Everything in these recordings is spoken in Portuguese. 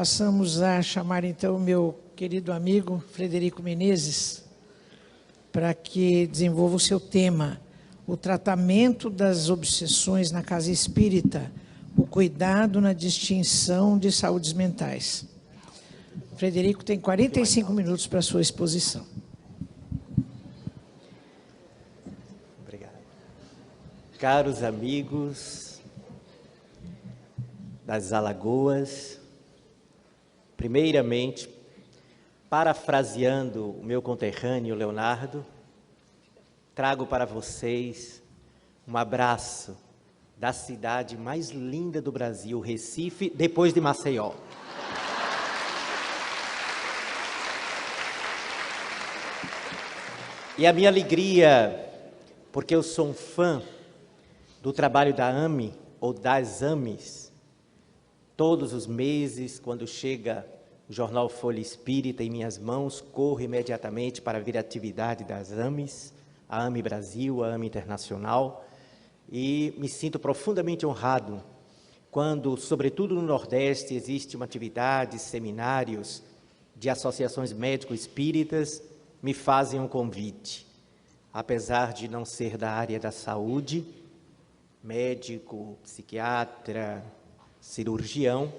Passamos a chamar, então, o meu querido amigo Frederico Menezes para que desenvolva o seu tema, o tratamento das obsessões na casa espírita, o cuidado na distinção de saúdes mentais. Frederico tem 45 minutos para a sua exposição. Obrigado. Caros amigos das Alagoas, primeiramente, parafraseando o meu conterrâneo Leonardo, trago para vocês um abraço da cidade mais linda do Brasil, Recife, depois de Maceió. E a minha alegria, porque eu sou um fã do trabalho da AME, ou das AMEs, todos os meses, quando chega o jornal Folha Espírita em minhas mãos, corro imediatamente para ver a atividade das AMEs, a AME Brasil, a AME Internacional, e me sinto profundamente honrado quando, sobretudo no Nordeste, existe uma atividade, seminários de associações médico-espíritas, me fazem um convite. Apesar de não ser da área da saúde, médico, psiquiatra, cirurgião,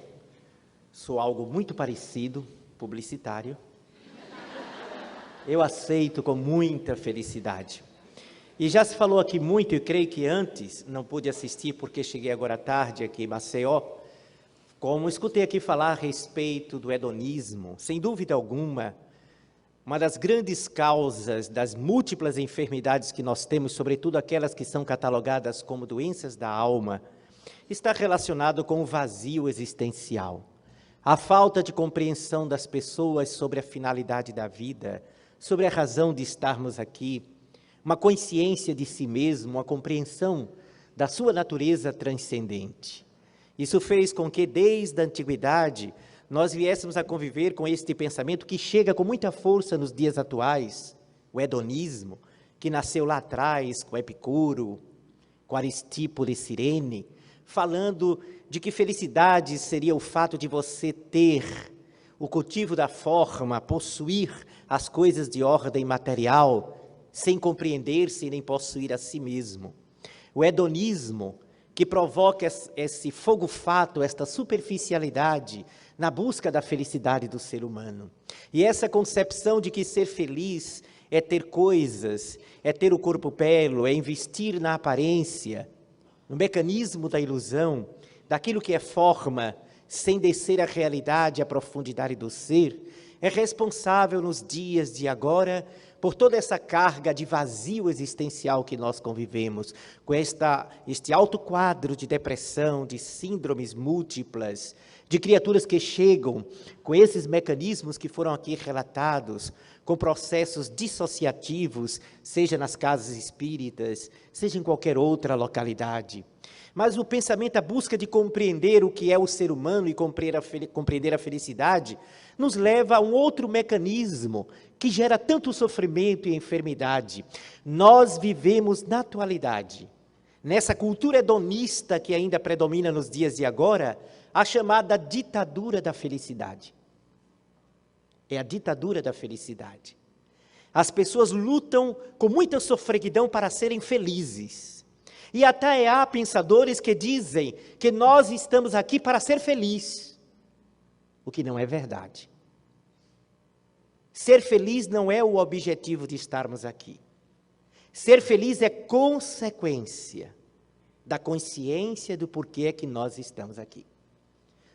sou algo muito parecido, publicitário. Eu aceito com muita felicidade. E já se falou aqui muito, eu creio que antes, não pude assistir porque cheguei agora à tarde aqui em Maceió, como escutei aqui falar a respeito do hedonismo, sem dúvida alguma, uma das grandes causas das múltiplas enfermidades que nós temos, sobretudo aquelas que são catalogadas como doenças da alma, está relacionado com o vazio existencial. A falta de compreensão das pessoas sobre a finalidade da vida, sobre a razão de estarmos aqui, uma consciência de si mesmo, uma compreensão da sua natureza transcendente. Isso fez com que, desde a antiguidade, nós viéssemos a conviver com este pensamento que chega com muita força nos dias atuais, o hedonismo, que nasceu lá atrás com Epicuro, com Aristipo de Cirene, falando de que felicidade seria o fato de você ter o cultivo da forma, possuir as coisas de ordem material, sem compreender-se nem possuir a si mesmo. O hedonismo, que provoca esse fogo-fato, esta superficialidade na busca da felicidade do ser humano. E essa concepção de que ser feliz é ter coisas, é ter o corpo belo, é investir na aparência, no mecanismo da ilusão, daquilo que é forma, sem descer à realidade, à profundidade do ser, é responsável nos dias de agora por toda essa carga de vazio existencial que nós convivemos, com este alto quadro de depressão, de síndromes múltiplas, de criaturas que chegam com esses mecanismos que foram aqui relatados, com processos dissociativos, seja nas casas espíritas, seja em qualquer outra localidade. Mas o pensamento, a busca de compreender o que é o ser humano e compreender a felicidade, nos leva a um outro mecanismo que gera tanto sofrimento e enfermidade. Nós vivemos na atualidade, nessa cultura hedonista que ainda predomina nos dias de agora, a chamada ditadura da felicidade. É a ditadura da felicidade. As pessoas lutam com muita sofreguidão para serem felizes. E até há pensadores que dizem que nós estamos aqui para ser felizes, o que não é verdade. Ser feliz não é o objetivo de estarmos aqui. Ser feliz é consequência da consciência do porquê que nós estamos aqui.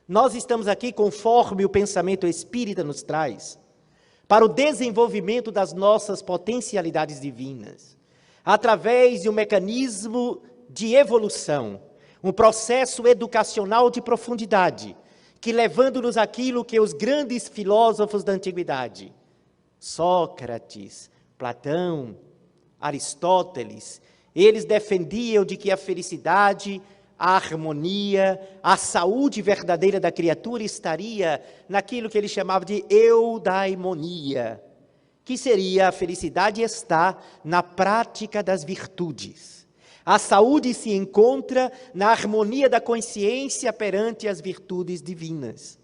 Nós estamos aqui conforme o pensamento espírita nos traz, para o desenvolvimento das nossas potencialidades divinas, através de um mecanismo de evolução, um processo educacional de profundidade, que levando-nos àquilo que os grandes filósofos da antiguidade, Sócrates, Platão, Aristóteles, eles defendiam de que a felicidade, a harmonia, a saúde verdadeira da criatura estaria naquilo que ele chamava de eudaimonia, que seria a felicidade está na prática das virtudes. A saúde se encontra na harmonia da consciência perante as virtudes divinas.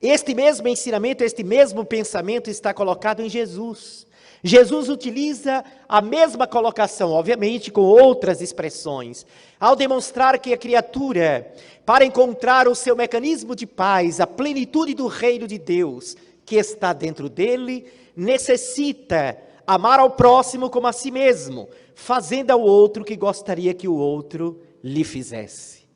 Este mesmo ensinamento, este mesmo pensamento está colocado em Jesus. Jesus utiliza a mesma colocação, obviamente com outras expressões, ao demonstrar que a criatura, para encontrar o seu mecanismo de paz, a plenitude do reino de Deus que está dentro dele, necessita amar ao próximo como a si mesmo, fazendo ao outro o que gostaria que o outro lhe fizesse.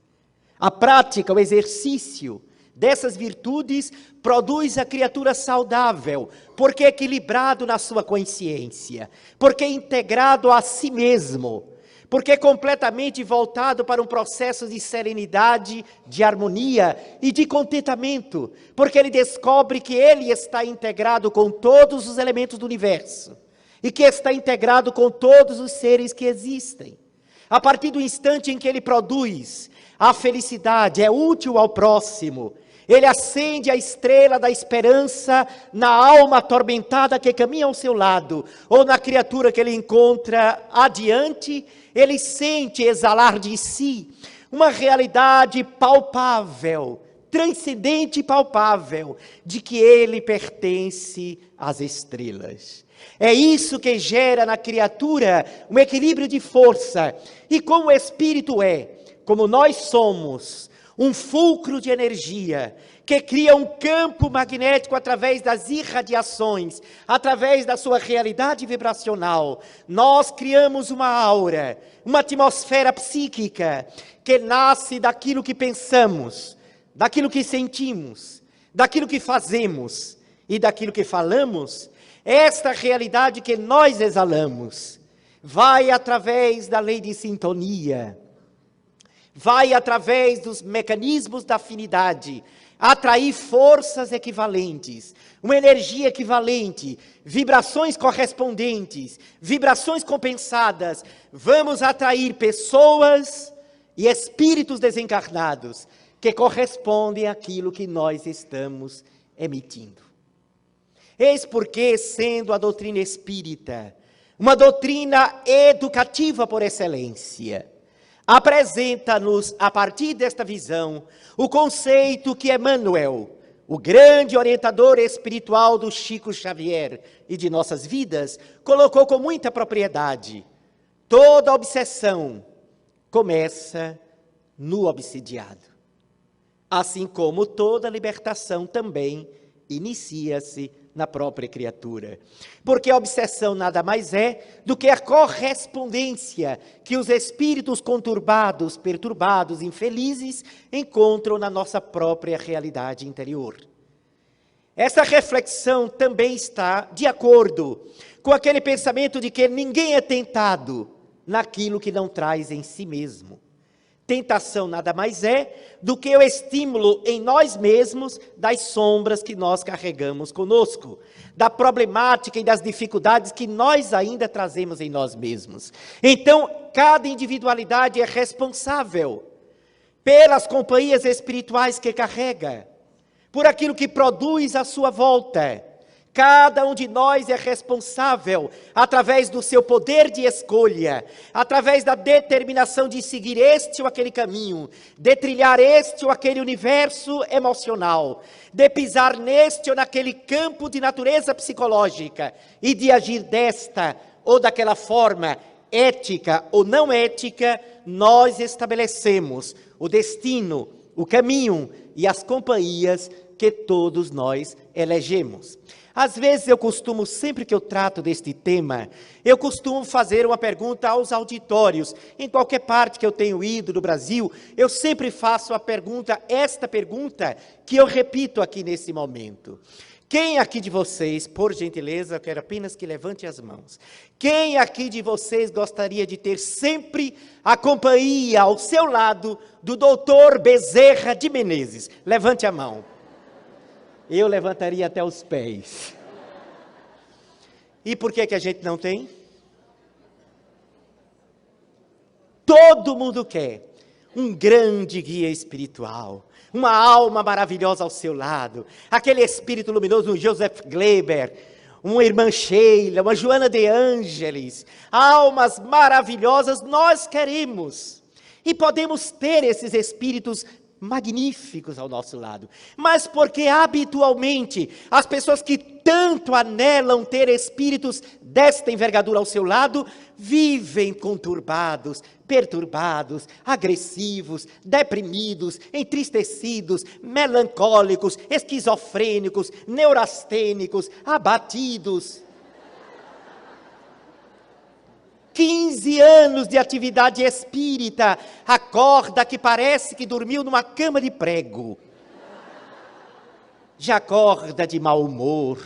A prática, o exercício dessas virtudes produz a criatura saudável, porque é equilibrado na sua consciência, porque é integrado a si mesmo, porque é completamente voltado para um processo de serenidade, de harmonia e de contentamento, porque ele descobre que ele está integrado com todos os elementos do universo e que está integrado com todos os seres que existem. A partir do instante em que ele produz a felicidade, é útil ao próximo, ele acende a estrela da esperança na alma atormentada que caminha ao seu lado, ou na criatura que ele encontra adiante, ele sente exalar de si uma realidade palpável, transcendente e palpável, de que ele pertence às estrelas. É isso que gera na criatura um equilíbrio de força, e como o Espírito é, como nós somos, um fulcro de energia, que cria um campo magnético através das irradiações, através da sua realidade vibracional. Nós criamos uma aura, uma atmosfera psíquica, que nasce daquilo que pensamos, daquilo que sentimos, daquilo que fazemos e daquilo que falamos. Esta realidade que nós exalamos, vai através da lei de sintonia, vai através dos mecanismos da afinidade, atrair forças equivalentes, uma energia equivalente, vibrações correspondentes, vibrações compensadas. Vamos atrair pessoas e espíritos desencarnados que correspondem àquilo que nós estamos emitindo. Eis porque, sendo a doutrina espírita uma doutrina educativa por excelência, apresenta-nos, a partir desta visão, o conceito que Emmanuel, o grande orientador espiritual do Chico Xavier e de nossas vidas, colocou com muita propriedade. Toda obsessão começa no obsidiado. Assim como toda libertação também inicia-se na própria criatura. Porque a obsessão nada mais é do que a correspondência que os espíritos conturbados, perturbados, infelizes, encontram na nossa própria realidade interior. Essa reflexão também está de acordo com aquele pensamento de que ninguém é tentado naquilo que não traz em si mesmo. Tentação nada mais é do que o estímulo em nós mesmos das sombras que nós carregamos conosco, da problemática e das dificuldades que nós ainda trazemos em nós mesmos. Então, cada individualidade é responsável pelas companhias espirituais que carrega, por aquilo que produz à sua volta. Cada um de nós é responsável, através do seu poder de escolha, através da determinação de seguir este ou aquele caminho, de trilhar este ou aquele universo emocional, de pisar neste ou naquele campo de natureza psicológica e de agir desta ou daquela forma, ética ou não ética. Nós estabelecemos o destino, o caminho e as companhias que todos nós elegemos. Às vezes sempre que eu trato deste tema, eu costumo fazer uma pergunta aos auditórios. Em qualquer parte que eu tenho ido no Brasil, eu sempre faço esta pergunta, que eu repito aqui nesse momento. Quem aqui de vocês, por gentileza, eu quero apenas que levante as mãos. Quem aqui de vocês gostaria de ter sempre a companhia ao seu lado do doutor Bezerra de Menezes? Levante a mão. Eu levantaria até os pés. E por que a gente não tem? Todo mundo quer um grande guia espiritual, uma alma maravilhosa ao seu lado, aquele espírito luminoso, um Joseph Gleiber, uma irmã Sheila, uma Joana de Ângeles, almas maravilhosas nós queremos. E podemos ter esses espíritos magníficos ao nosso lado, mas porque habitualmente as pessoas que tanto anelam ter espíritos desta envergadura ao seu lado, vivem conturbados, perturbados, agressivos, deprimidos, entristecidos, melancólicos, esquizofrênicos, neurastênicos, abatidos. 15 anos de atividade espírita, acorda que parece que dormiu numa cama de prego. Já acorda de mau humor,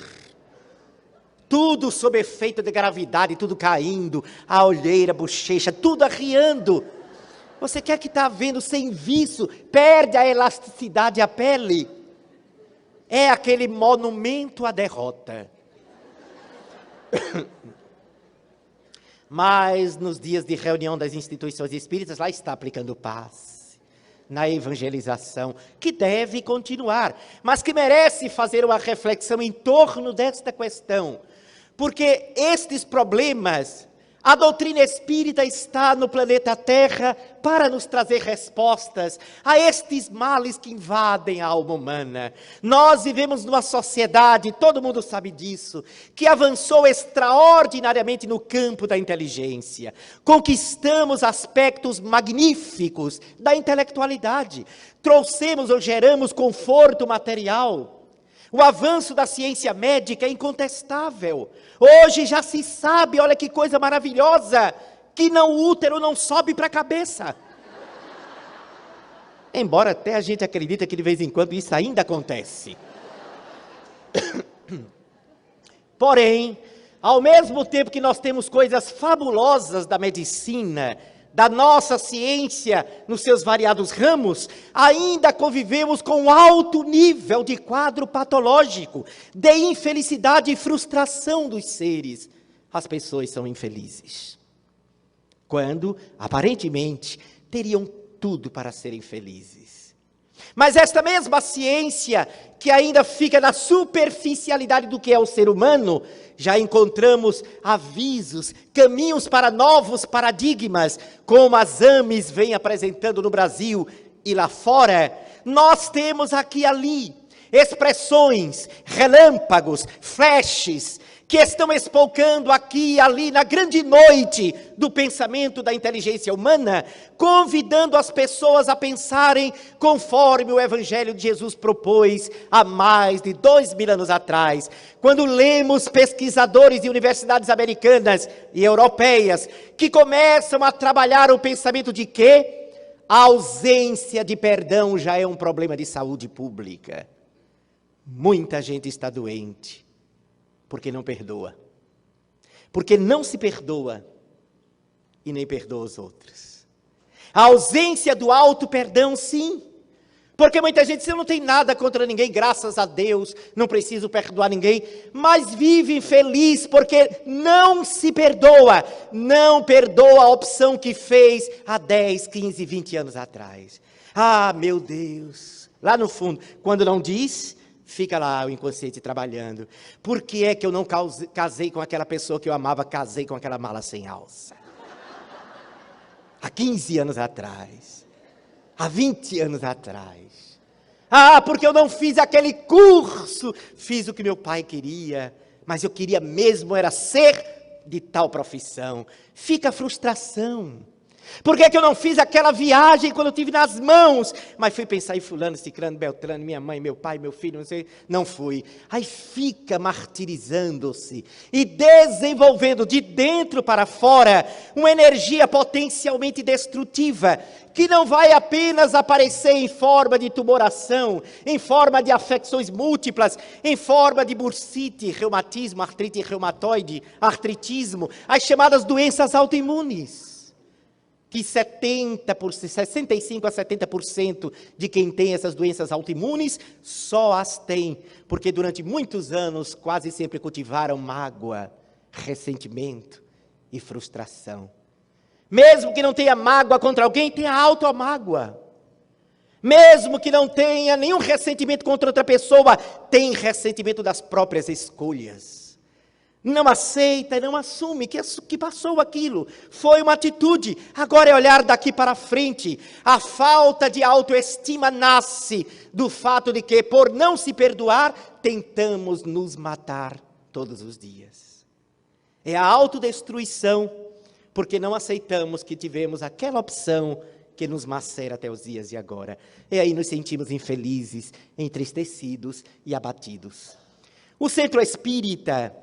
tudo sob efeito de gravidade, tudo caindo, a olheira, a bochecha, tudo arriando. Você quer que está vendo sem viço, perde a elasticidade à pele. É aquele monumento à derrota. Mas nos dias de reunião das instituições espíritas, lá está aplicando paz, na evangelização, que deve continuar, mas que merece fazer uma reflexão em torno desta questão, porque estes problemas, a doutrina espírita está no planeta Terra para nos trazer respostas a estes males que invadem a alma humana. Nós vivemos numa sociedade, todo mundo sabe disso, que avançou extraordinariamente no campo da inteligência. Conquistamos aspectos magníficos da intelectualidade. Trouxemos ou geramos conforto material. O avanço da ciência médica é incontestável. Hoje já se sabe, olha que coisa maravilhosa, que o útero não sobe para a cabeça. Embora até a gente acredita que de vez em quando isso ainda acontece. Porém, ao mesmo tempo que nós temos coisas fabulosas da medicina, da nossa ciência, nos seus variados ramos, ainda convivemos com um alto nível de quadro patológico, de infelicidade e frustração dos seres. As pessoas são infelizes, quando, aparentemente, teriam tudo para serem felizes. Mas esta mesma ciência, que ainda fica na superficialidade do que é o ser humano, já encontramos avisos, caminhos para novos paradigmas, como as AMES vêm apresentando no Brasil e lá fora. Nós temos aqui e ali expressões, relâmpagos, flashes, que estão espolcando aqui e ali na grande noite do pensamento da inteligência humana, convidando as pessoas a pensarem conforme o Evangelho de Jesus propôs há mais de 2000 anos atrás, quando lemos pesquisadores de universidades americanas e europeias que começam a trabalhar o pensamento de que a ausência de perdão já é um problema de saúde pública. Muita gente está doente porque não perdoa, porque não se perdoa e nem perdoa os outros. A ausência do auto-perdão, sim, porque muita gente diz, eu não tenho nada contra ninguém, graças a Deus, não preciso perdoar ninguém, mas vive infeliz porque não se perdoa, não perdoa a opção que fez há 10, 15, 20 anos atrás. Ah, meu Deus, lá no fundo, quando não diz, fica lá o inconsciente trabalhando. Por que é que eu não casei com aquela pessoa que eu amava, casei com aquela mala sem alça? Há 15 anos atrás. Há 20 anos atrás. Ah, porque eu não fiz aquele curso. Fiz o que meu pai queria, mas eu queria mesmo era ser de tal profissão. Fica a frustração. Por que eu não fiz aquela viagem quando eu tive nas mãos? Mas fui pensar em fulano, ciclano, beltrano, minha mãe, meu pai, meu filho, não sei, não fui. Aí fica martirizando-se e desenvolvendo de dentro para fora uma energia potencialmente destrutiva, que não vai apenas aparecer em forma de tumoração, em forma de afecções múltiplas, em forma de bursite, reumatismo, artrite reumatoide, artritismo, as chamadas doenças autoimunes. Que 65% a 70% de quem tem essas doenças autoimunes só as tem, porque durante muitos anos quase sempre cultivaram mágoa, ressentimento e frustração. Mesmo que não tenha mágoa contra alguém, tenha automágoa. Mesmo que não tenha nenhum ressentimento contra outra pessoa, tem ressentimento das próprias escolhas. Não aceita, não assume que passou aquilo. Foi uma atitude, agora é olhar daqui para frente. A falta de autoestima nasce do fato de que, por não se perdoar, tentamos nos matar todos os dias. É a autodestruição, porque não aceitamos que tivemos aquela opção que nos macera até os dias de agora. E aí nos sentimos infelizes, entristecidos e abatidos. O Centro Espírita,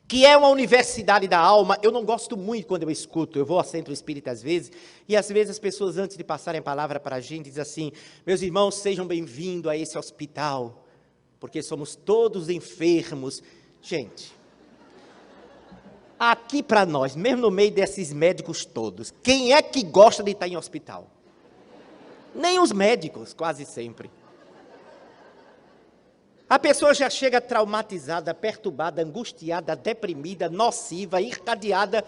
que é uma universidade da alma, eu não gosto muito quando eu escuto, eu vou ao Centro Espírita às vezes, e às vezes as pessoas antes de passarem a palavra para a gente, dizem assim, meus irmãos, sejam bem-vindos a esse hospital, porque somos todos enfermos. Gente, aqui para nós, mesmo no meio desses médicos todos, quem é que gosta de estar em hospital? Nem os médicos, quase sempre. A pessoa já chega traumatizada, perturbada, angustiada, deprimida, nociva, irradiada.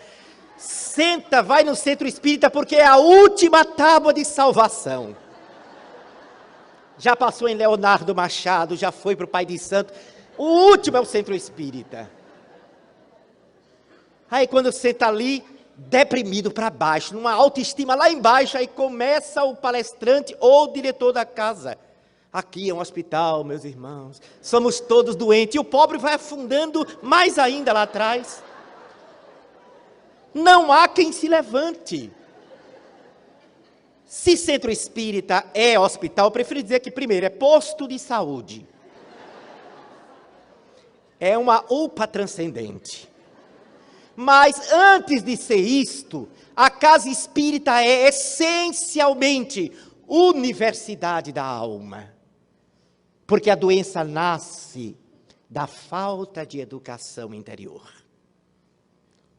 Senta, vai no Centro Espírita porque é a última tábua de salvação. Já passou em Leonardo Machado, já foi para o Pai de Santo. O último é o Centro Espírita. Aí quando você está ali, deprimido para baixo, numa autoestima lá embaixo, aí começa o palestrante ou o diretor da casa. Aqui é um hospital, meus irmãos, somos todos doentes. E o pobre vai afundando mais ainda lá atrás. Não há quem se levante. Se Centro Espírita é hospital, eu prefiro dizer que primeiro é posto de saúde. É uma UPA transcendente. Mas antes de ser isto, a Casa Espírita é essencialmente universidade da alma. Porque a doença nasce da falta de educação interior.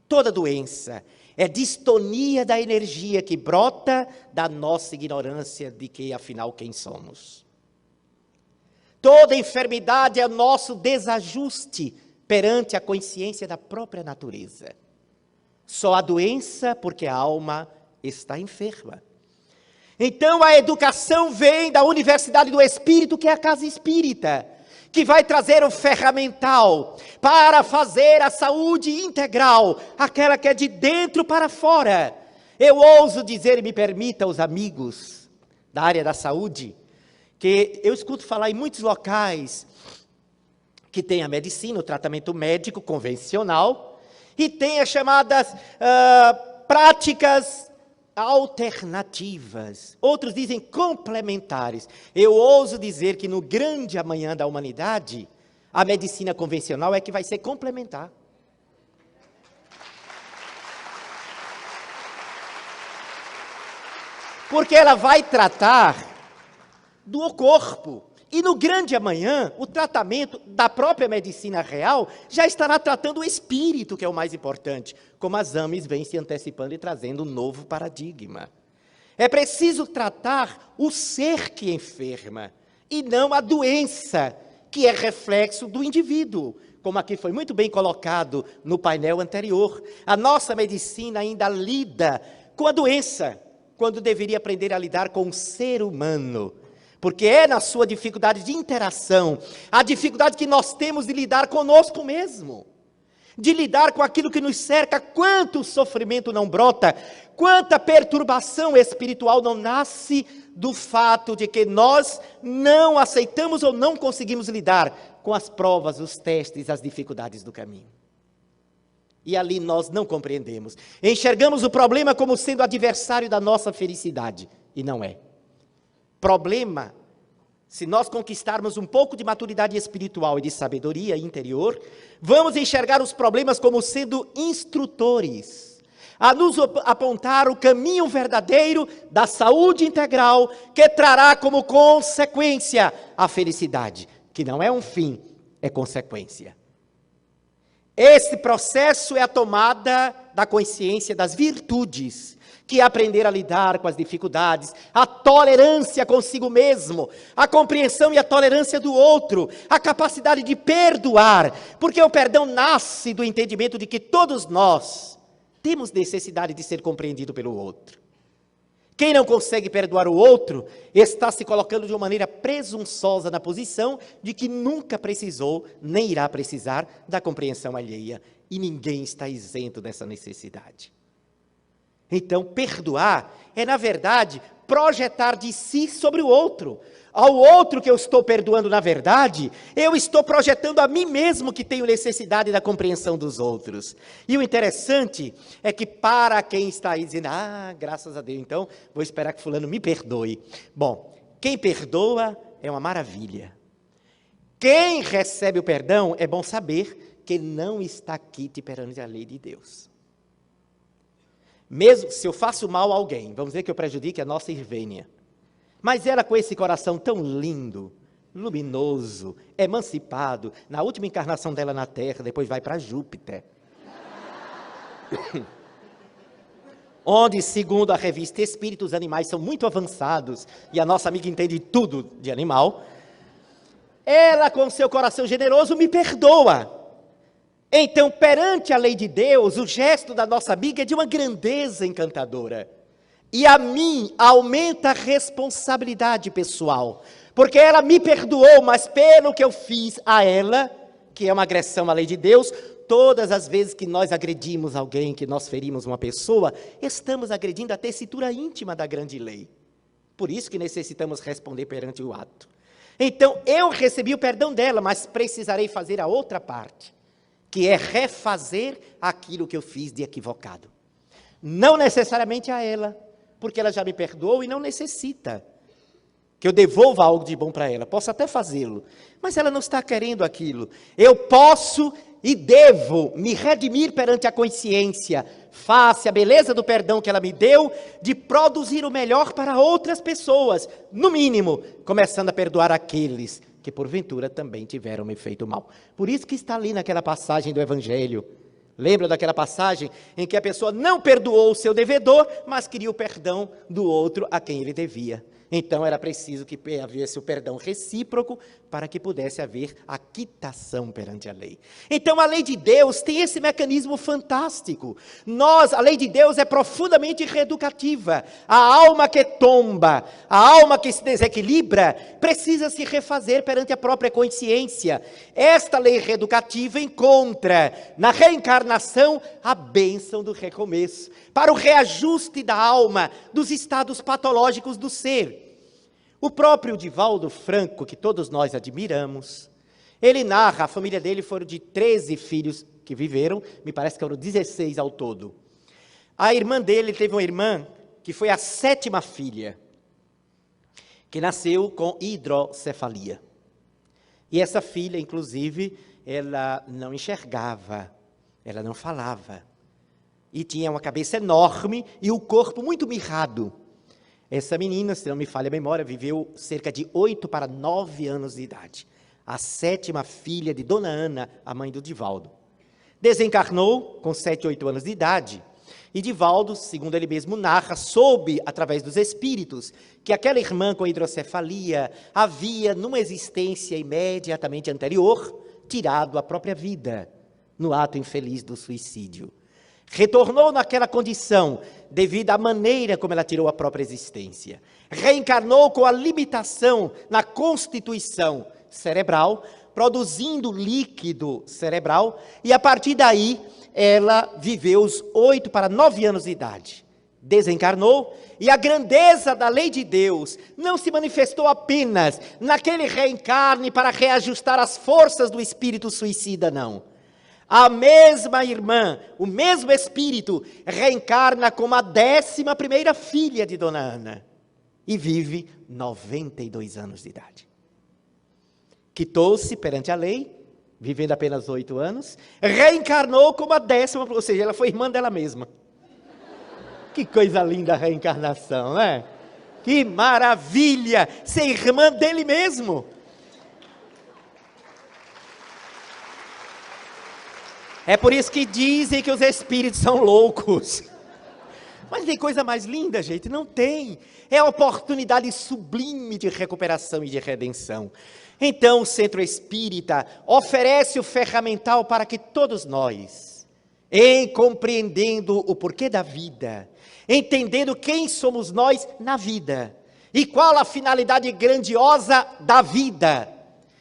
Toda doença é distonia da energia que brota da nossa ignorância de que, afinal, quem somos. Toda enfermidade é nosso desajuste perante a consciência da própria natureza. Só há doença porque a alma está enferma. Então a educação vem da Universidade do Espírito, que é a Casa Espírita, que vai trazer o ferramental para fazer a saúde integral, aquela que é de dentro para fora. Eu ouso dizer, e me permita os amigos da área da saúde, que eu escuto falar em muitos locais que tem a medicina, o tratamento médico convencional, e tem as chamadas práticas alternativas, outros dizem complementares. Eu ouso dizer que no grande amanhã da humanidade, a medicina convencional é que vai ser complementar. Porque ela vai tratar do corpo. E no grande amanhã, o tratamento da própria medicina real já estará tratando o espírito, que é o mais importante, como as AMES vêm se antecipando e trazendo um novo paradigma. É preciso tratar o ser que enferma, e não a doença, que é reflexo do indivíduo, como aqui foi muito bem colocado no painel anterior. A nossa medicina ainda lida com a doença, quando deveria aprender a lidar com o ser humano, porque é na sua dificuldade de interação, a dificuldade que nós temos de lidar conosco mesmo, de lidar com aquilo que nos cerca. Quanto sofrimento não brota, quanta perturbação espiritual não nasce do fato de que nós não aceitamos ou não conseguimos lidar com as provas, os testes, as dificuldades do caminho. E ali nós não compreendemos, enxergamos o problema como sendo adversário da nossa felicidade, e não é. Problema, se nós conquistarmos um pouco de maturidade espiritual e de sabedoria interior, vamos enxergar os problemas como sendo instrutores, a nos apontar o caminho verdadeiro da saúde integral, que trará como consequência a felicidade, que não é um fim, é consequência. Esse processo é a tomada da consciência das virtudes, que é aprender a lidar com as dificuldades, a tolerância consigo mesmo, a compreensão e a tolerância do outro, a capacidade de perdoar, porque o perdão nasce do entendimento de que todos nós temos necessidade de ser compreendido pelo outro. Quem não consegue perdoar o outro está se colocando de uma maneira presunçosa na posição de que nunca precisou, nem irá precisar da compreensão alheia. E ninguém está isento dessa necessidade. Então, perdoar é, na verdade, projetar de si sobre o outro. Ao outro que eu estou perdoando, na verdade, eu estou projetando a mim mesmo que tenho necessidade da compreensão dos outros. E o interessante é que para quem está aí dizendo, graças a Deus, então vou esperar que fulano me perdoe. Bom, quem perdoa é uma maravilha. Quem recebe o perdão, é bom saber que não está aqui perante a lei de Deus. Mesmo se eu faço mal a alguém, vamos dizer que eu prejudique a nossa Irvênia, mas ela com esse coração tão lindo, luminoso, emancipado, na última encarnação dela na Terra, depois vai para Júpiter, onde, segundo a revista Espíritos Animais, são muito avançados, e a nossa amiga entende tudo de animal, ela com seu coração generoso me perdoa. Então, perante a lei de Deus, o gesto da nossa amiga é de uma grandeza encantadora. E a mim aumenta a responsabilidade pessoal, porque ela me perdoou, mas pelo que eu fiz a ela, que é uma agressão à lei de Deus, todas as vezes que nós agredimos alguém, que nós ferimos uma pessoa, estamos agredindo a tessitura íntima da grande lei. Por isso que necessitamos responder perante o ato. Então, eu recebi o perdão dela, mas precisarei fazer a outra parte, que é refazer aquilo que eu fiz de equivocado. Não necessariamente a ela, porque ela já me perdoou e não necessita que eu devolva algo de bom para ela. Posso até fazê-lo, mas ela não está querendo aquilo. Eu posso e devo me redimir perante a consciência, face à beleza do perdão que ela me deu, de produzir o melhor para outras pessoas, no mínimo, começando a perdoar aqueles que porventura também tiveram me feito mal. Por isso que está ali naquela passagem do Evangelho. Lembra daquela passagem em que a pessoa não perdoou o seu devedor, mas queria o perdão do outro a quem ele devia. Então era preciso que houvesse o perdão recíproco para que pudesse haver a quitação perante a lei. Então a lei de Deus tem esse mecanismo fantástico. A lei de Deus é profundamente reeducativa. A alma que tomba, a alma que se desequilibra, precisa se refazer perante a própria consciência. Esta lei reeducativa encontra na reencarnação a bênção do recomeço, para o reajuste da alma dos estados patológicos do ser. O próprio Divaldo Franco, que todos nós admiramos, ele narra, a família dele foram de 13 filhos que viveram, me parece que foram 16 ao todo. A irmã dele teve uma irmã que foi a 7ª filha, que nasceu com hidrocefalia. E essa filha, inclusive, ela não enxergava, ela não falava. E tinha uma cabeça enorme e o corpo muito mirrado. Essa menina, se não me falha a memória, viveu cerca de 8 para 9 anos de idade. A 7ª filha de Dona Ana, a mãe do Divaldo. Desencarnou com 7, 8 anos de idade. E Divaldo, segundo ele mesmo narra, soube, através dos espíritos, que aquela irmã com hidrocefalia havia, numa existência imediatamente anterior, tirado a própria vida, no ato infeliz do suicídio. Retornou naquela condição, devido à maneira como ela tirou a própria existência. Reencarnou com a limitação na constituição cerebral, produzindo líquido cerebral, e a partir daí, ela viveu os 8 para 9 anos de idade. Desencarnou, e a grandeza da lei de Deus não se manifestou apenas naquele reencarne para reajustar as forças do espírito suicida, não. A mesma irmã, o mesmo espírito, reencarna como a 11ª filha de Dona Ana e vive 92 anos de idade. Quitou-se perante a lei, vivendo apenas 8 anos, reencarnou como a 10ª, ou seja, ela foi irmã dela mesma. Que coisa linda a reencarnação, não é? Que maravilha ser irmã dele mesmo. É por isso que dizem que os espíritos são loucos. Mas tem coisa mais linda, gente? Não tem. É a oportunidade sublime de recuperação e de redenção. Então, o Centro Espírita oferece o ferramental para que todos nós, em compreendendo o porquê da vida, entendendo quem somos nós na vida e qual a finalidade grandiosa da vida,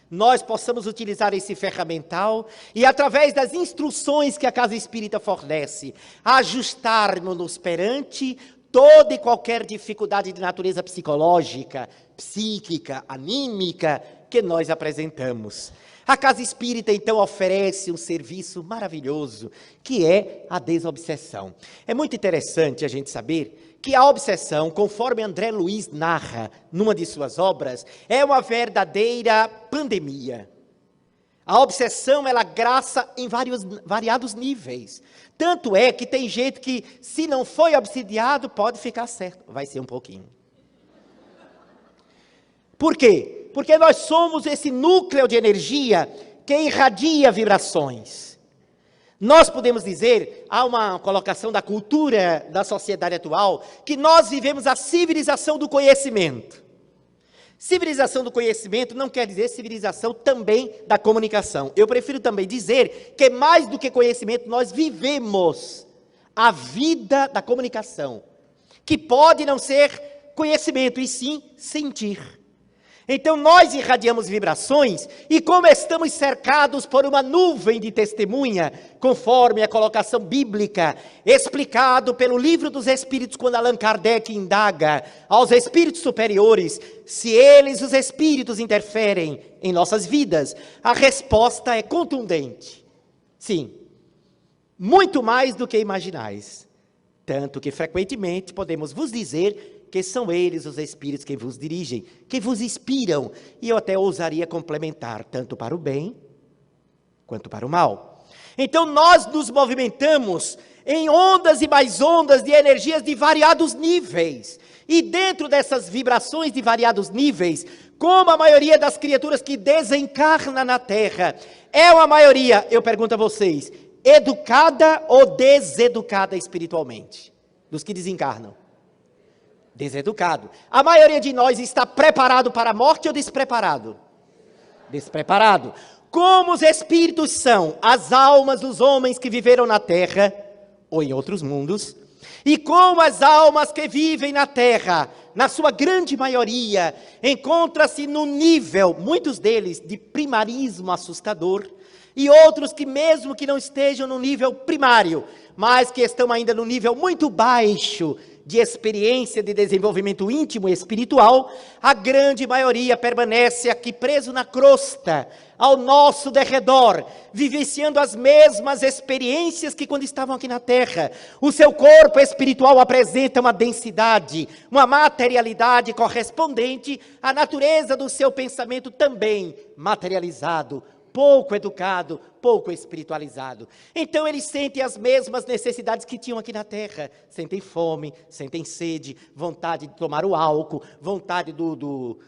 nós possamos utilizar esse ferramental e, através das instruções que a Casa Espírita fornece, ajustarmos-nos perante toda e qualquer dificuldade de natureza psicológica, psíquica, anímica que nós apresentamos. A Casa Espírita, então, oferece um serviço maravilhoso, que é a desobsessão. É muito interessante a gente saber que a obsessão, conforme André Luiz narra numa de suas obras, é uma verdadeira pandemia. A obsessão, ela graça em variados níveis. Tanto é que tem gente que, se não foi obsidiado, pode ficar certo. Vai ser um pouquinho. Por quê? Porque nós somos esse núcleo de energia que irradia vibrações. Nós podemos dizer, há uma colocação da cultura da sociedade atual, que nós vivemos a civilização do conhecimento. Civilização do conhecimento não quer dizer civilização também da comunicação. Eu prefiro também dizer que mais do que conhecimento, nós vivemos a vida da comunicação, que pode não ser conhecimento, e sim sentir. Então nós irradiamos vibrações, e como estamos cercados por uma nuvem de testemunha, conforme a colocação bíblica, explicado pelo Livro dos Espíritos, quando Allan Kardec indaga aos espíritos superiores, se eles, os espíritos, interferem em nossas vidas, a resposta é contundente. Sim, muito mais do que imaginais, tanto que frequentemente podemos vos dizer que são eles os espíritos que vos dirigem, que vos inspiram, e eu até ousaria complementar, tanto para o bem, quanto para o mal. Então nós nos movimentamos em ondas e mais ondas de energias de variados níveis, e dentro dessas vibrações de variados níveis, como a maioria das criaturas que desencarna na Terra, é uma maioria, eu pergunto a vocês, educada ou deseducada espiritualmente? Dos que desencarnam. Deseducado. A maioria de nós está preparado para a morte ou despreparado? Despreparado. Como os espíritos são as almas dos homens que viveram na terra, ou em outros mundos, e como as almas que vivem na terra, na sua grande maioria, encontram-se no nível, muitos deles, de primarismo assustador, e outros que mesmo que não estejam no nível primário, mas que estão ainda no nível muito baixo, de experiência de desenvolvimento íntimo e espiritual, a grande maioria permanece aqui preso na crosta, ao nosso derredor, vivenciando as mesmas experiências que quando estavam aqui na Terra. O seu corpo espiritual apresenta uma densidade, uma materialidade correspondente à natureza do seu pensamento também materializado, pouco educado, pouco espiritualizado. Então eles sentem as mesmas necessidades que tinham aqui na Terra. Sentem fome, sentem sede, vontade de tomar o álcool, vontade do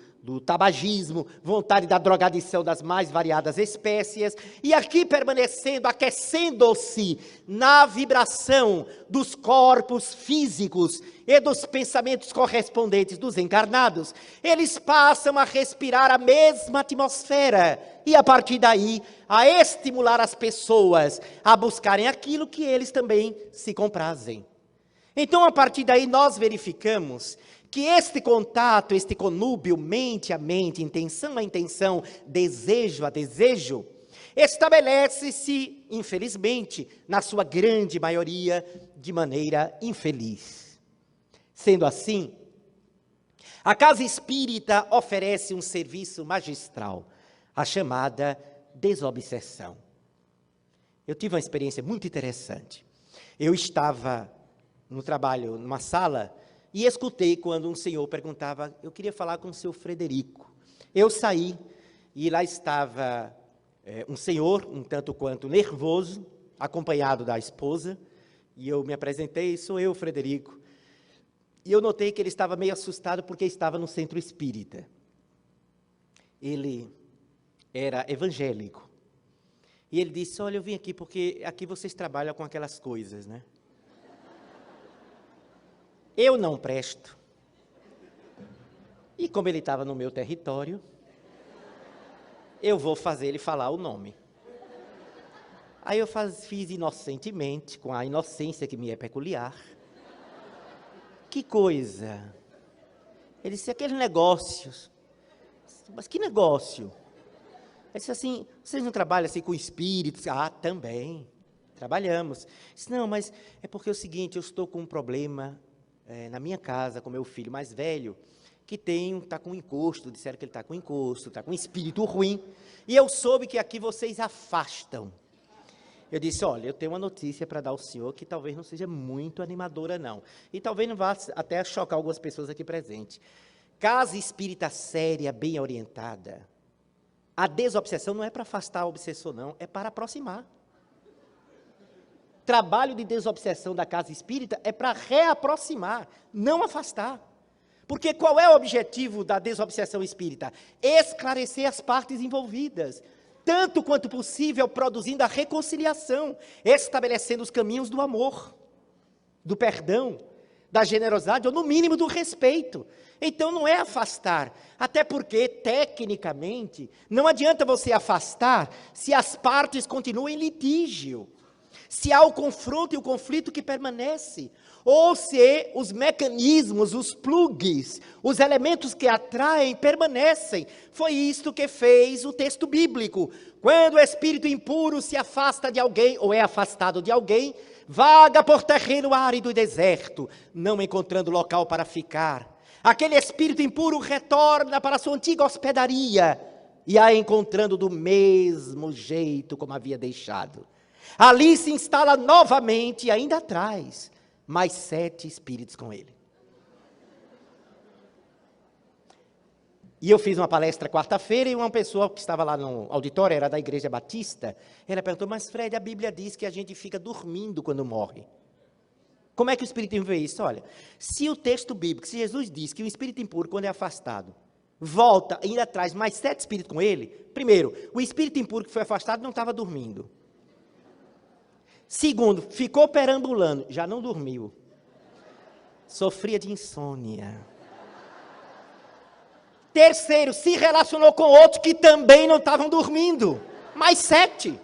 tabagismo, vontade da drogadição das mais variadas espécies, e aqui permanecendo, aquecendo-se na vibração dos corpos físicos e dos pensamentos correspondentes dos encarnados, eles passam a respirar a mesma atmosfera, e a partir daí, a estimular as pessoas a buscarem aquilo que eles também se comprazem. Então, a partir daí, nós verificamos que este contato, este conúbio, mente a mente, intenção a intenção, desejo a desejo, estabelece-se, infelizmente, na sua grande maioria, de maneira infeliz. Sendo assim, a Casa Espírita oferece um serviço magistral, a chamada desobsessão. Eu tive uma experiência muito interessante. Eu estava no trabalho, numa sala, e escutei quando um senhor perguntava, eu queria falar com o seu Frederico. Eu saí, e lá estava um senhor, um tanto quanto nervoso, acompanhado da esposa, e eu me apresentei, sou eu, Frederico. E eu notei que ele estava meio assustado porque estava no centro espírita. Ele era evangélico. E ele disse, olha, eu vim aqui porque aqui vocês trabalham com aquelas coisas, né? Eu não presto. E como ele estava no meu território, eu vou fazer ele falar o nome. Aí eu fiz inocentemente, com a inocência que me é peculiar. Que coisa. Ele disse, aquele negócio. Mas que negócio? Ele disse assim, vocês não trabalham assim com espíritos? Ah, também, trabalhamos. Ele disse, não, mas é porque é o seguinte, eu estou com um problema na minha casa, com meu filho mais velho, que está com encosto, disseram que ele está com encosto, está com espírito ruim, e eu soube que aqui vocês afastam. Eu disse, olha, eu tenho uma notícia para dar ao senhor que talvez não seja muito animadora, não. E talvez não vá até chocar algumas pessoas aqui presentes. Casa espírita séria, bem orientada, a desobsessão não é para afastar o obsessor, não, é para aproximar. Trabalho de desobsessão da casa espírita é para reaproximar, não afastar. Porque qual é o objetivo da desobsessão espírita? Esclarecer as partes envolvidas, tanto quanto possível, produzindo a reconciliação, estabelecendo os caminhos do amor, do perdão, da generosidade, ou no mínimo do respeito. Então não é afastar, até porque, tecnicamente, não adianta você afastar se as partes continuam em litígio, se há o confronto e o conflito que permanece, ou se os mecanismos, os plugs, os elementos que atraem permanecem. Foi isto que fez o texto bíblico. Quando o espírito impuro se afasta de alguém, ou é afastado de alguém, vaga por terreno árido e deserto, não encontrando local para ficar. Aquele espírito impuro retorna para sua antiga hospedaria, e a encontrando do mesmo jeito como havia deixado. Ali se instala novamente e ainda traz mais 7 espíritos com ele. E eu fiz uma palestra quarta-feira e uma pessoa que estava lá no auditório, era da Igreja Batista, ela perguntou, mas Fred, a Bíblia diz que a gente fica dormindo quando morre. Como é que o espírito impuro vê isso? Olha, se o texto bíblico, se Jesus diz que o espírito impuro, quando é afastado, volta e ainda traz mais 7 espíritos com ele, primeiro, o espírito impuro que foi afastado não estava dormindo. Segundo, ficou perambulando, já não dormiu. Sofria de insônia. Terceiro, se relacionou com outros que também não estavam dormindo. Mais 7.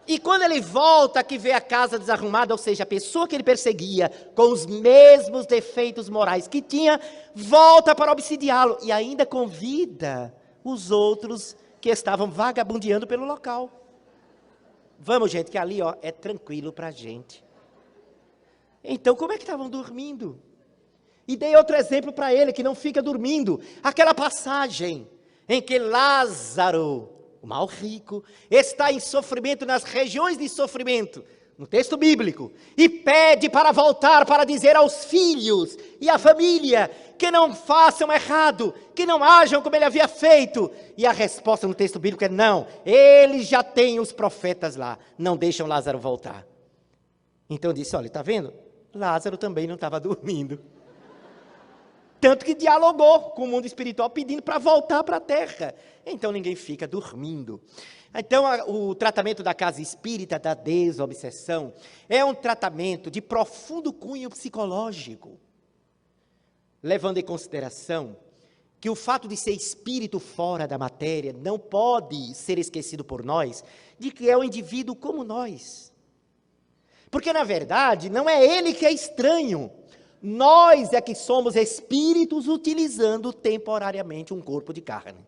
E quando ele volta, que vê a casa desarrumada, ou seja, a pessoa que ele perseguia, com os mesmos defeitos morais que tinha, volta para obsidiá-lo. E ainda convida os outros que estavam vagabundeando pelo local. Vamos, gente, que ali é tranquilo para a gente. Então, como é que estavam dormindo? E dei outro exemplo para ele, que não fica dormindo. Aquela passagem em que Lázaro, o mal rico, está em sofrimento, nas regiões de sofrimento, no texto bíblico, e pede para voltar, para dizer aos filhos e à família que não façam errado, que não ajam como ele havia feito. E a resposta no texto bíblico é não, eles já têm os profetas lá, não deixam Lázaro voltar. Então disse, olha, está vendo? Lázaro também não estava dormindo. Tanto que dialogou com o mundo espiritual pedindo para voltar para a terra. Então ninguém fica dormindo. Então o tratamento da casa espírita, da desobsessão, é um tratamento de profundo cunho psicológico, levando em consideração que o fato de ser espírito fora da matéria não pode ser esquecido por nós, de que é um indivíduo como nós. Porque, na verdade, não é ele que é estranho. Nós é que somos espíritos utilizando temporariamente um corpo de carne.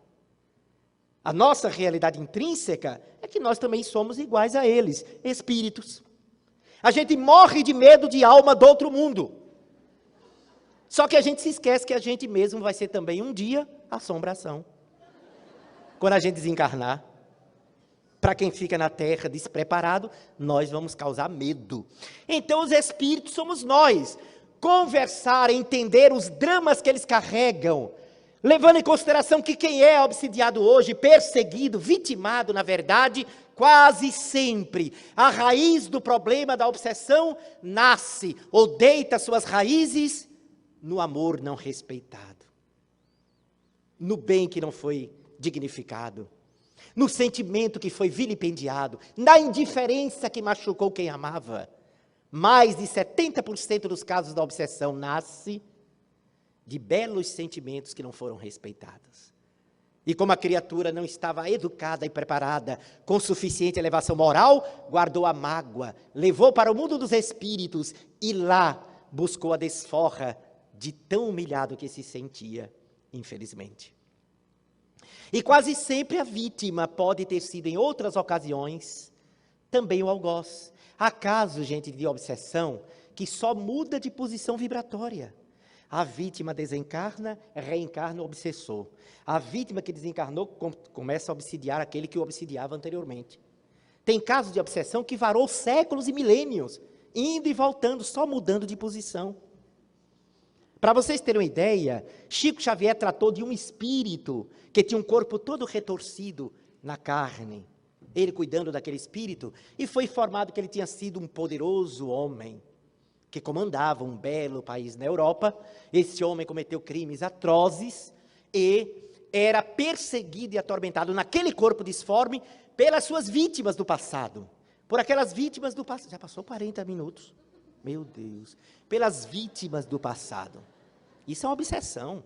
A nossa realidade intrínseca é que nós também somos iguais a eles, espíritos. A gente morre de medo de alma do outro mundo. Só que a gente se esquece que a gente mesmo vai ser também um dia assombração. Quando a gente desencarnar, para quem fica na terra despreparado, nós vamos causar medo. Então os espíritos somos nós. Conversar, entender os dramas que eles carregam, levando em consideração que quem é obsidiado hoje, perseguido, vitimado, na verdade, quase sempre, a raiz do problema da obsessão nasce ou deita suas raízes no amor não respeitado, no bem que não foi dignificado, no sentimento que foi vilipendiado, na indiferença que machucou quem amava. Mais de 70% dos casos da obsessão nasce de belos sentimentos que não foram respeitados. E como a criatura não estava educada e preparada com suficiente elevação moral, guardou a mágoa, levou para o mundo dos espíritos e lá buscou a desforra de tão humilhado que se sentia, infelizmente. E quase sempre a vítima pode ter sido, em outras ocasiões, também o algoz. Há casos, gente, de obsessão que só muda de posição vibratória. A vítima desencarna, reencarna o obsessor. A vítima que desencarnou começa a obsidiar aquele que o obsidiava anteriormente. Tem casos de obsessão que varou séculos e milênios, indo e voltando, só mudando de posição. Para vocês terem uma ideia, Chico Xavier tratou de um espírito que tinha um corpo todo retorcido na carne. Ele cuidando daquele espírito, e foi informado que ele tinha sido um poderoso homem, que comandava um belo país na Europa. Esse homem cometeu crimes atrozes e era perseguido e atormentado naquele corpo disforme pelas suas vítimas do passado. Por aquelas vítimas do passado. Já passou 40 minutos. Meu Deus. Pelas vítimas do passado. Isso é uma obsessão.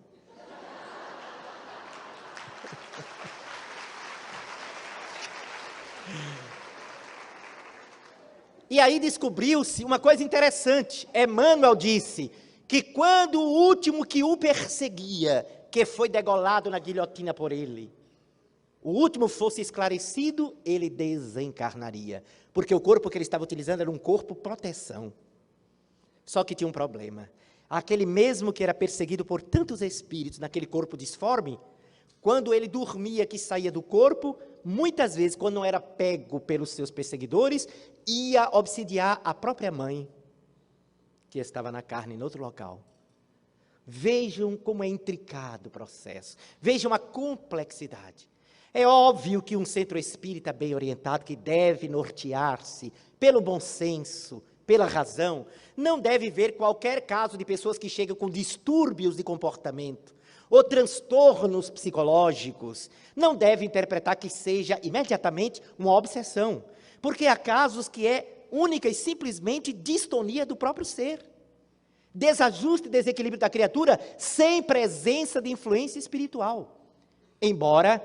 E aí descobriu-se uma coisa interessante. Emmanuel disse que quando o último que o perseguia, que foi degolado na guilhotina por ele, o último fosse esclarecido, ele desencarnaria. Porque o corpo que ele estava utilizando era um corpo proteção. Só que tinha um problema. Aquele mesmo que era perseguido por tantos espíritos naquele corpo disforme, quando ele dormia que saía do corpo, muitas vezes, quando não era pego pelos seus perseguidores, ia obsidiar a própria mãe, que estava na carne em outro local. Vejam como é intricado o processo. Vejam a complexidade. É óbvio que um centro espírita bem orientado, que deve nortear-se pelo bom senso, pela razão, não deve ver qualquer caso de pessoas que chegam com distúrbios de comportamento ou transtornos psicológicos, não deve interpretar que seja imediatamente uma obsessão, porque há casos que é única e simplesmente distonia do próprio ser, desajuste e desequilíbrio da criatura sem presença de influência espiritual, embora,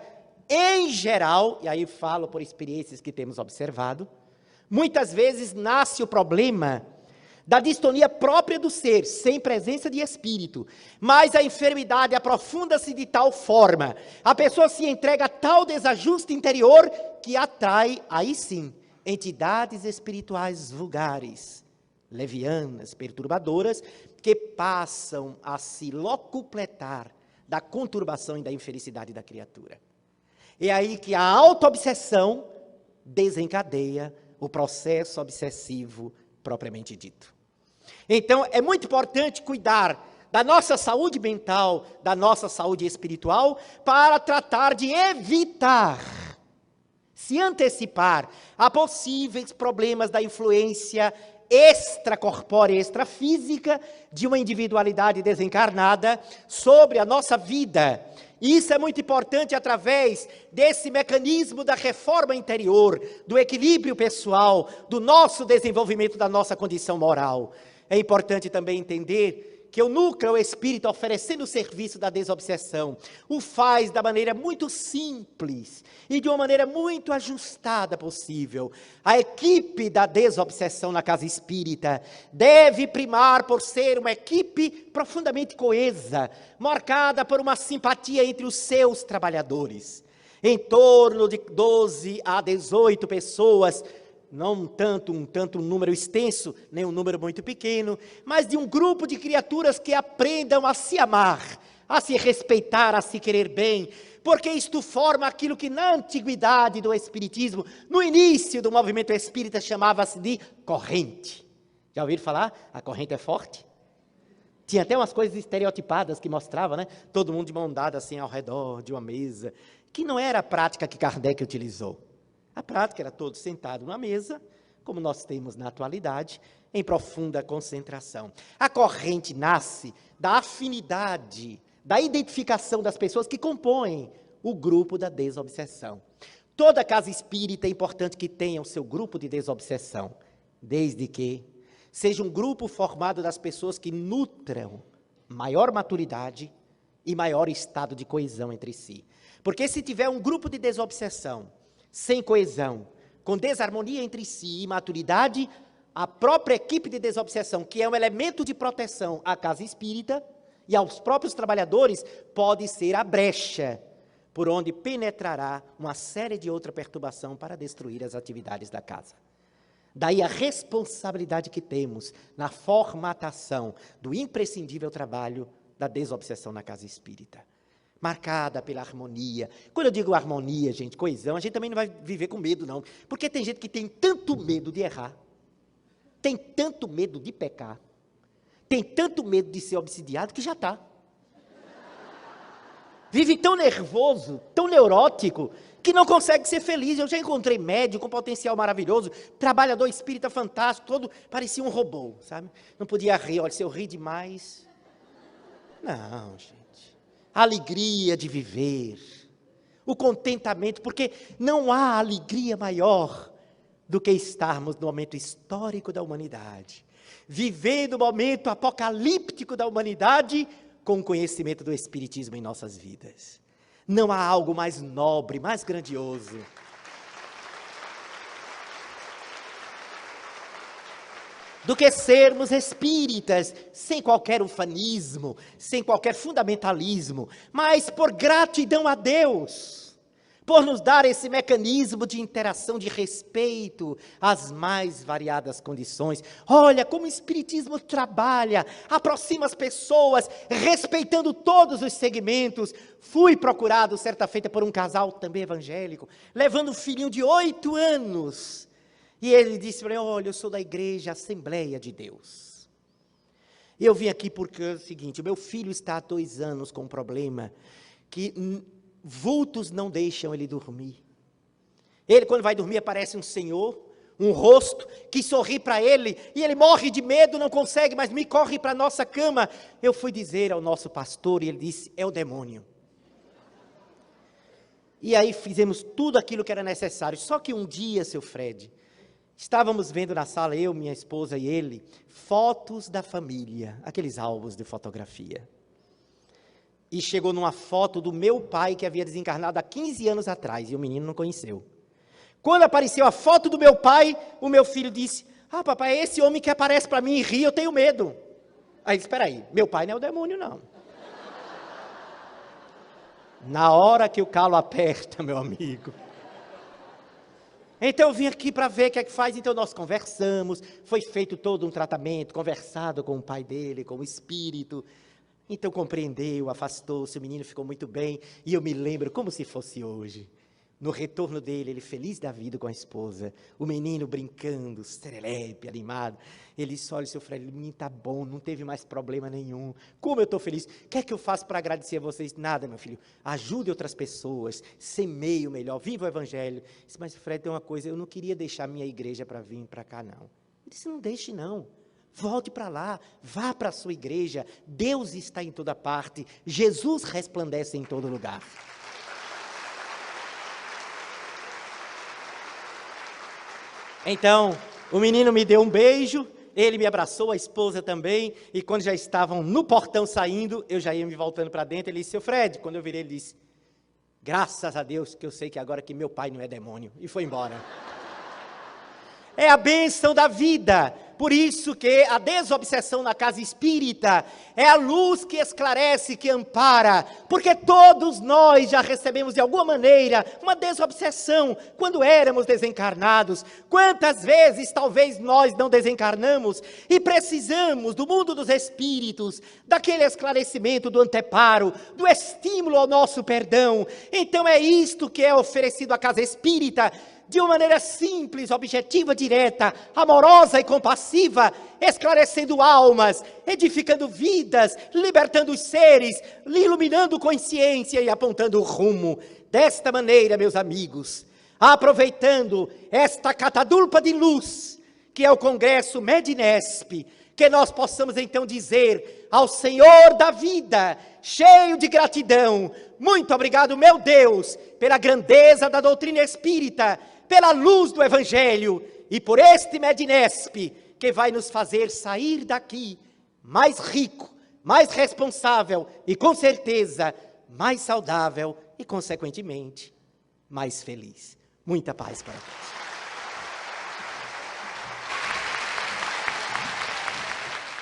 em geral, e aí falo por experiências que temos observado, muitas vezes nasce o problema da distonia própria do ser, sem presença de espírito, mas a enfermidade aprofunda-se de tal forma, a pessoa se entrega a tal desajuste interior que atrai, aí sim, entidades espirituais vulgares, levianas, perturbadoras, que passam a se locupletar da conturbação e da infelicidade da criatura. É aí que a auto-obsessão desencadeia o processo obsessivo propriamente dito. Então, é muito importante cuidar da nossa saúde mental, da nossa saúde espiritual, para tratar de evitar, se antecipar a possíveis problemas da influência extracorpórea e extrafísica de uma individualidade desencarnada sobre a nossa vida. Isso é muito importante através desse mecanismo da reforma interior, do equilíbrio pessoal, do nosso desenvolvimento da nossa condição moral. É importante também entender que o núcleo espírita, oferecendo o serviço da desobsessão, o faz da maneira muito simples e de uma maneira muito ajustada possível. A equipe da desobsessão na casa espírita deve primar por ser uma equipe profundamente coesa, marcada por uma simpatia entre os seus trabalhadores. Em torno de 12 a 18 pessoas, não tanto um número extenso, nem um número muito pequeno, mas de um grupo de criaturas que aprendam a se amar, a se respeitar, a se querer bem, porque isto forma aquilo que na antiguidade do Espiritismo, no início do movimento espírita, chamava-se de corrente. Já ouviram falar? A corrente é forte? Tinha até umas coisas estereotipadas que mostravam, né? Todo mundo de mão dada assim ao redor de uma mesa, que não era a prática que Kardec utilizou. A prática era todos sentados numa mesa, como nós temos na atualidade, em profunda concentração. A corrente nasce da afinidade, da identificação das pessoas que compõem o grupo da desobsessão. Toda casa espírita é importante que tenha o seu grupo de desobsessão, desde que seja um grupo formado das pessoas que nutram maior maturidade e maior estado de coesão entre si. Porque se tiver um grupo de desobsessão, sem coesão, com desarmonia entre si e imaturidade, a própria equipe de desobsessão, que é um elemento de proteção à casa espírita e aos próprios trabalhadores, pode ser a brecha por onde penetrará uma série de outra perturbação para destruir as atividades da casa. Daí a responsabilidade que temos na formatação do imprescindível trabalho da desobsessão na casa espírita, marcada pela harmonia. Quando eu digo harmonia, gente, coesão, a gente também não vai viver com medo, não. Porque tem gente que tem tanto medo de errar, tem tanto medo de pecar, tem tanto medo de ser obsidiado que já está. Vive tão nervoso, tão neurótico, que não consegue ser feliz. Eu já encontrei médico com potencial maravilhoso, trabalhador espírita fantástico, todo parecia um robô, sabe? Não podia rir, olha, se eu rir demais... Não, gente. A alegria de viver, o contentamento, porque não há alegria maior do que estarmos no momento histórico da humanidade, vivendo o momento apocalíptico da humanidade com o conhecimento do Espiritismo em nossas vidas. Não há algo mais nobre, mais grandioso. Do que sermos espíritas, sem qualquer ufanismo, sem qualquer fundamentalismo, mas por gratidão a Deus, por nos dar esse mecanismo de interação, de respeito às mais variadas condições. Olha como o Espiritismo trabalha, aproxima as pessoas, respeitando todos os segmentos. Fui procurado certa feita por um casal também evangélico, levando um filhinho de 8 anos. E ele disse para mim, olha, eu sou da igreja Assembleia de Deus. Eu vim aqui porque é o seguinte, o meu filho está há 2 anos com um problema que vultos não deixam ele dormir. Ele, quando vai dormir, aparece um senhor, um rosto, que sorri para ele, e ele morre de medo, não consegue, mas me corre para a nossa cama. Eu fui dizer ao nosso pastor, e ele disse, é o demônio. E aí fizemos tudo aquilo que era necessário. Só que um dia, seu Fred, estávamos vendo na sala, eu, minha esposa e ele, fotos da família, aqueles álbuns de fotografia. E chegou numa foto do meu pai, que havia desencarnado há 15 anos atrás, e o menino não conheceu. Quando apareceu a foto do meu pai, o meu filho disse, ah, papai, é esse homem que aparece para mim e ri, eu tenho medo. Aí, espera aí, meu pai não é o demônio, não. Na hora que o calo aperta, meu amigo. Então eu vim aqui para ver o que é que faz, então nós conversamos, foi feito todo um tratamento, conversado com o pai dele, com o espírito, então compreendeu, afastou-se, o menino ficou muito bem, e eu me lembro como se fosse hoje, no retorno dele, ele feliz da vida com a esposa, o menino brincando, serelepe, animado, ele disse, olha, seu Fred, o menino está bom, não teve mais problema nenhum, como eu estou feliz, o que é que eu faço para agradecer a vocês? Nada, meu filho, ajude outras pessoas, semeie o melhor, viva o evangelho. Eu disse, mas Fred, tem uma coisa, eu não queria deixar minha igreja para vir para cá, não. Ele disse, não deixe não, volte para lá, vá para a sua igreja, Deus está em toda parte, Jesus resplandece em todo lugar. Então, o menino me deu um beijo, ele me abraçou, a esposa também, e quando já estavam no portão saindo, eu já ia me voltando para dentro, ele disse, seu Fred, quando eu virei, ele disse, graças a Deus, que eu sei que agora que meu pai não é demônio, e foi embora. É a bênção da vida, por isso que a desobsessão na casa espírita é a luz que esclarece, que ampara, porque todos nós já recebemos de alguma maneira uma desobsessão quando éramos desencarnados. Quantas vezes talvez nós não desencarnamos e precisamos do mundo dos espíritos, daquele esclarecimento do anteparo, do estímulo ao nosso perdão. Então é isto que é oferecido à casa espírita, de uma maneira simples, objetiva, direta, amorosa e compassiva, esclarecendo almas, edificando vidas, libertando os seres, iluminando consciência e apontando o rumo. Desta maneira, meus amigos, aproveitando esta catadulpa de luz, que é o Congresso Medinesp, que nós possamos então dizer ao Senhor da vida, cheio de gratidão, muito obrigado, meu Deus, pela grandeza da doutrina espírita, pela luz do Evangelho e por este Medinesp que vai nos fazer sair daqui mais rico, mais responsável e, com certeza, mais saudável e, consequentemente, mais feliz. Muita paz para todos.